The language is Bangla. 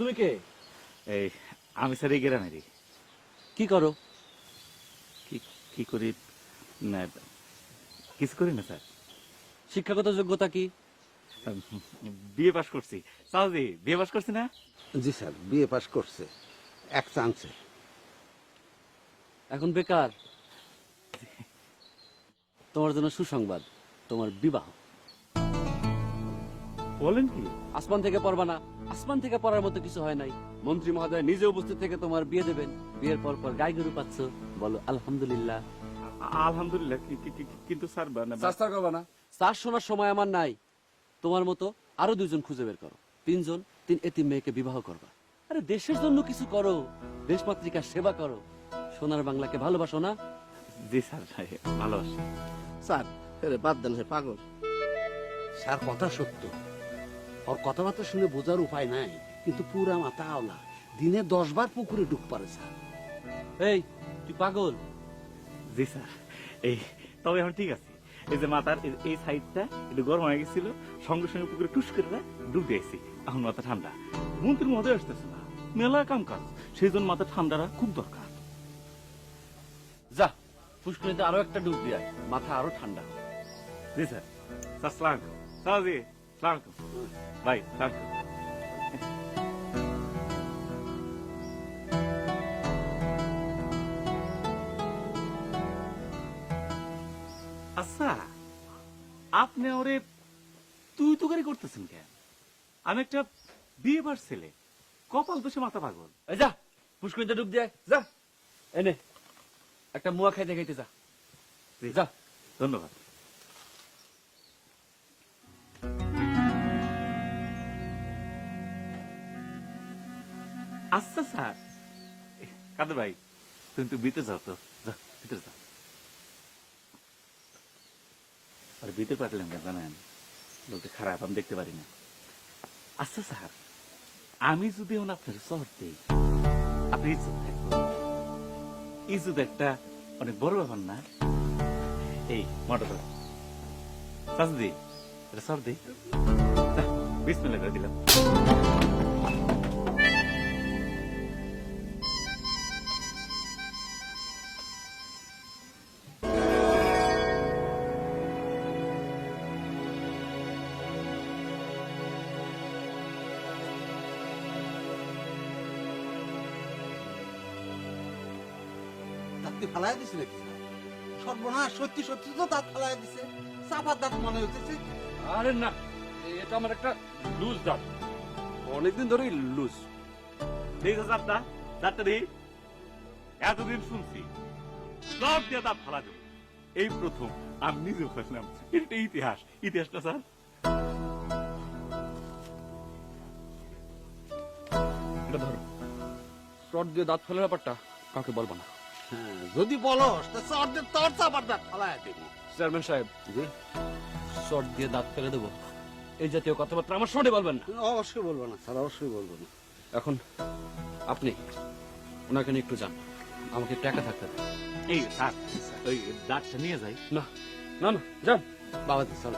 তুমি কে? এই আমি স্যার এই গ্রামেরই। কি করো? কি করি না, কিছু করি না স্যার। শিক্ষাগত যোগ্যতা কি? বিএ পাস করছি। সাউজি বিএ পাস করছি না? জি স্যার, বিএ পাস করছে এক চান্সে। এখন বেকার। তোমার জন্য সুসংবাদ, তোমার বিবাহ। বলেন কি? আসমান থেকে পড়বা না, আসমান থেকে পড়ার মতো কিছু হয় নাই। মন্ত্রী মহোদয় নিজে উপস্থিত থেকে তোমার বিয়ে দেবেন। বিয়ের পর পর গাই গরু পাচ্ছ, বলো আলহামদুলিল্লাহ। আলহামদুলিল্লাহ। কিন্তু স্যার চাষটা করবা না। চাষ শোনার সময় আমার নাই। তোমার মতো আরো 2 জন খুঁজে বের করো, 3 জন, 3 এতিম মেয়েকে বিবাহ করবা। আরে দেশের জন্য কিছু করো, দেশমাতৃকার সেবা করো। সোনার বাংলাকে ভালোবাসো না? জি স্যার, ভালোবাসি। স্যার বাদ দেন, সে পাগল। স্যার কথা সত্য, ওর কথাবার্তা শুনে বোঝার উপায় নাই, কিন্তু পুরা মাথা আওলা। দিনে 10 বার পুকুরে ডুব পারে স্যার। এই তুই পাগল? জি স্যার, এই তবে এখন ঠিক আছে। এই যে মাথার এই সাইডটা একটু গরম হয়ে গেছিল, সঙ্গে সঙ্গে পুকুরে টুস করে ডুব দিয়েছি। এখন মাথা ঠান্ডা। মন্ত্রীর মহোদয় আসতেছে না, মেলা কাম কাজ, সেই জন্য মাথা ঠান্ডাটা খুব দরকার। যা পুষ্করিতে আরো একটা ডুব দিয়ে আয়, মাথা আরো ঠান্ডা হবে। জি স্যার। স্যার সালাম সালাজি সালাম ভাই সালাম। আচ্ছা, আপনি ওরে তুই তো গাড়ি করতেছেন কেন? আমি একটা বিয়ে বার ছেলে, কপাল দোষে মাথা পাগল। এই যা পুষ্করিতে ডুব দিয়ে আয়, যা। এনে একটা মুয়া খাইতে খাইতে যা। জি, যা। ধন্যবাদ। আচ্ছা স্যার, কাদের ভাই তুমি তো ভিতরে যাও, তো যাও ভিতরে যাও। আর ভিতরে পাঠালেন কেন জানেন? লোকটা খারাপ, আমি দেখতে পারি না। আচ্ছা স্যার, আমি যদি আপনার শহর দিই, আপনি ইজ্জত থাকবেন। ইজ্জত একটা অনেক বড় ব্যাপার না? এই মোটর চাষদি এটা সর দিই, বিসমিল্লাহ করে দিলাম। দাঁতটি ফালাই দিছে নাকি স্যার? সর্বনাশ, সত্যি সত্যি তো দাঁত ফালাই দিছে। চাপার দাঁত মনে হইতেছে। আরে না, এটা আমার একটা লুজ দাঁত, অনেকদিন ধরেই লুজ। দেখো দাঁতটা, দাঁতটা দিই। এতদিন শুনছি সব দিয়ে দাঁত ফালা দেবো, এই প্রথম আমি নিজে ফেললাম। এটা ইতিহাস, ইতিহাসটা স্যার। এটা ধরো, শর্ট দিয়ে দাঁত ফেলার ব্যাপারটা কাউকে বলবো না। হ্যাঁ, যদি বলস তা তোর চাপার দাঁত ফালাই দেবো। চেয়ারম্যান সাহেব, জি, শর্ট দিয়ে দাঁত ফেলে দেবো, এই জাতীয় কথাবার্তা আমার সামনে বলবেন না। অবশ্যই বলবো না স্যার, অবশ্যই বলবো না। এখন আপনি ওনাকে নিয়ে একটু যান, আমাকে টাকা থাকতে দেন। এই স্যার, ওই দাঁতটা নিয়ে যাই। না না না, যান। বাবা তো চল।